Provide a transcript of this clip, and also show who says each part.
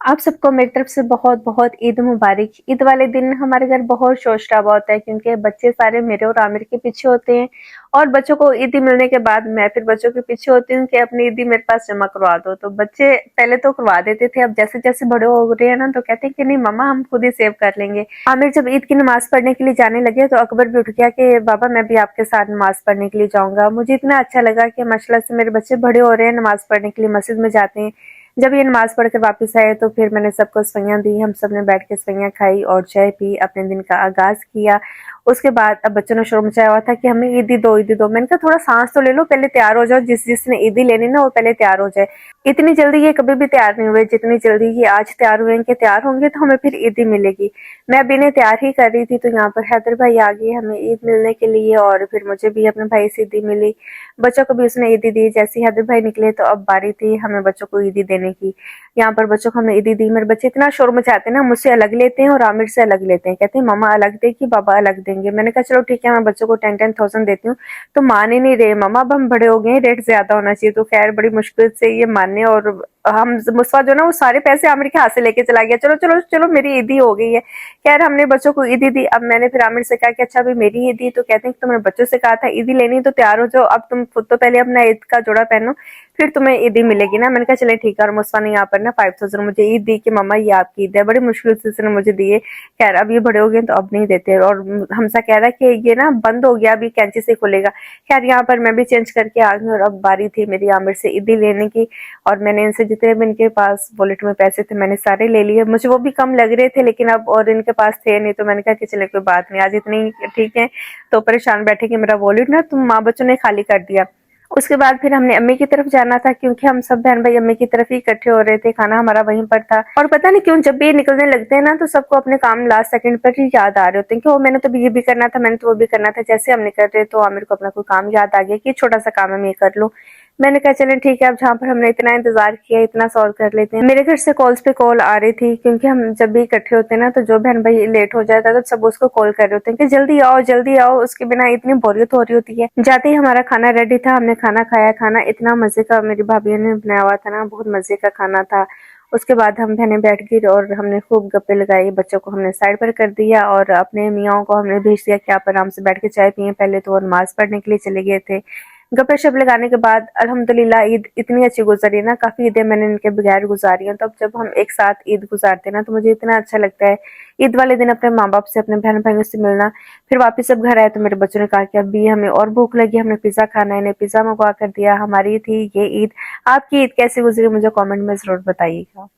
Speaker 1: आप सबको मेरी तरफ से बहुत बहुत ईद मुबारक। ईद वाले दिन हमारे घर बहुत शोर शराबा होता है क्योंकि बच्चे सारे मेरे और आमिर के पीछे होते हैं और बच्चों को ईदी मिलने के बाद मैं फिर बच्चों के पीछे होती हूँ कि अपनी ईदी मेरे पास जमा करवा दो। तो बच्चे पहले तो करवा देते थे, अब जैसे जैसे बड़े हो रहे हैं ना तो कहते हैं कि नहीं मम्मा हम खुद ही सेव कर लेंगे। आमिर जब ईद की नमाज पढ़ने के लिए जाने लगे तो अकबर भी उठ गया कि बाबा मैं भी आपके साथ नमाज पढ़ने के लिए जाऊंगा। मुझे इतना अच्छा लगा कि माशाल्लाह से मेरे बच्चे बड़े हो रहे हैं, नमाज पढ़ने के लिए मस्जिद में जाते हैं। जब ये नमाज पढ़कर वापस आए तो फिर मैंने सबको सवैयां दी, हम सब ने बैठ के सवैयां खाई और चाय पी, अपने दिन का आगाज किया। उसके बाद अब बच्चों ने शोर मचाया हुआ था कि हमें ईदी दो ईदी दो। मैंने कहा थोड़ा सांस तो ले लो, पहले तैयार हो जाओ, जिसने ईदी लेनी ना वो पहले तैयार हो जाए। इतनी जल्दी ये कभी भी तैयार नहीं हुए जितनी जल्दी ये आज तैयार हुए कि तैयार होंगे तो हमें फिर ईदी मिलेगी। मैं अभी इन्हें तैयार ही कर रही थी तो यहाँ पर हैदर भाई आ गए हमें ईद मिलने के लिए और फिर मुझे भी अपने भाई से ईदी मिली, बच्चों को भी उसने ईदी दी। जैसे ही हैदर भाई निकले तो अब बारी थी हमें बच्चों को ईदी देने की। यहाँ पर बच्चों को हमने ईदी दी। मेरे बच्चे इतना शोर मचाते हैं ना, मुझसे अलग लेते हैं और आमिर से अलग लेते हैं, कहते हैं मामा अलग देगी बाबा अलग देंगे। मैंने कहा चलो ठीक है मैं बच्चों को 10,000 देती हूँ। तो मान ही नहीं रहे मामा, अब हम बड़े हो गए हैं, रेट ज्यादा होना चाहिए। तो खैर बड़ी मुश्किल से ये माने और हम मुस्वा जो ना वो सारे पैसे आमिर के हाथ से लेके चला गया। चलो चलो चलो मेरी ईदी हो गई है। खैर हमने बच्चों को ईदी दी। अब मैंने फिर आमिर से कहा कि अच्छा अभी मेरी ईदी, तो कहते हैं कि तुमने बच्चों से कहा था ईदी लेनी तो तैयार हो जाओ, अब तुम खुद तो पहले अपना ईद का जोड़ा पहनो फिर तुम्हें ईदी मिलेगी ना। मैंने कहा चले ठीक है। और मुस्वा ने यहाँ पर ना 5,000 मुझे ईद दी कि मम्मा ये आपकी ईद है, बड़ी मुश्किल से इसने मुझे दिए। खैर अब ये बड़े हो गए तो अब नहीं देते और हमसा कह रहा है कि ये ना बंद हो गया, अभी कैंची से खुलेगा। खैर यहाँ पर मैं भी चेंज करके आ गई और अब बारी थी मेरी आमिर से ईदी लेने की। और मैंने इनसे जितने भी इनके पास वॉलेट में पैसे थे मैंने सारे ले लिए। मुझे वो भी कम लग रहे थे लेकिन अब और इनके पास थे नहीं, तो मैंने कहा कि चले कोई बात नहीं, आज इतनी ठीक है। तो परेशान बैठे कि मेरा वॉलेट ना तुम माँ बच्चों ने खाली कर दिया। उसके बाद फिर हमने अम्मी की तरफ जाना था क्योंकि हम सब बहन भाई अम्मी की तरफ ही इकट्ठे हो रहे थे, खाना हमारा वहीं पर था। और पता नहीं क्यों जब भी ये निकलने लगते हैं ना तो सबको अपने काम लास्ट सेकंड पर ही याद आ रहे होते हैं कि वो मैंने तो ये भी करना था, मैंने तो वो भी करना था। जैसे हम निकल रहे तो आमिर को अपना कोई काम याद आ गया कि छोटा सा काम है मैं ये कर लूँ। मैंने कहा चलें ठीक है, अब जहाँ पर हमने इतना इंतजार किया इतना सॉल्व कर लेते हैं। मेरे घर से कॉल्स पे कॉल आ रही थी क्योंकि हम जब भी इकट्ठे होते हैं ना तो जो बहन भाई लेट हो जाता है तो सब उसको कॉल कर रहे होते हैं कि जल्दी आओ, उसके बिना इतनी बोरियत हो रही होती है। जाते ही हमारा खाना रेडी था, हमने खाना खाया। खाना इतना मजे का मेरी भाभी ने बनाया हुआ था ना, बहुत मजे का खाना था। उसके बाद हम बहनें बैठ गई और हमने खूब गप्पे लगाई। बच्चों को हमने साइड पर कर दिया और अपने मियाँ को हमने भेज दिया कि आप आराम से बैठ के चाय पिए। पहले तो वो नमाज पढ़ने के लिए चले गए थे। गप्पे शप लगाने के बाद अल्हम्दुलिल्लाह ईद इतनी अच्छी गुजरी ना, काफी ईदें मैंने इनके बगैर गुजारी हैं। तो अब जब हम एक साथ ईद गुजारते हैं ना तो मुझे इतना अच्छा लगता है। ईद वाले दिन अपने माँ बाप से अपने बहन भाइयों से मिलना। फिर वापस जब घर आए तो मेरे बच्चों ने कहा कि अभी हमें और भूख लगी, हमने पिज्जा खाना है, इन्हें पिज्जा मंगवा कर दिया। हमारी थी ये ईद। आपकी ईद कैसी गुजरी मुझे कमेंट में जरूर बताइएगा।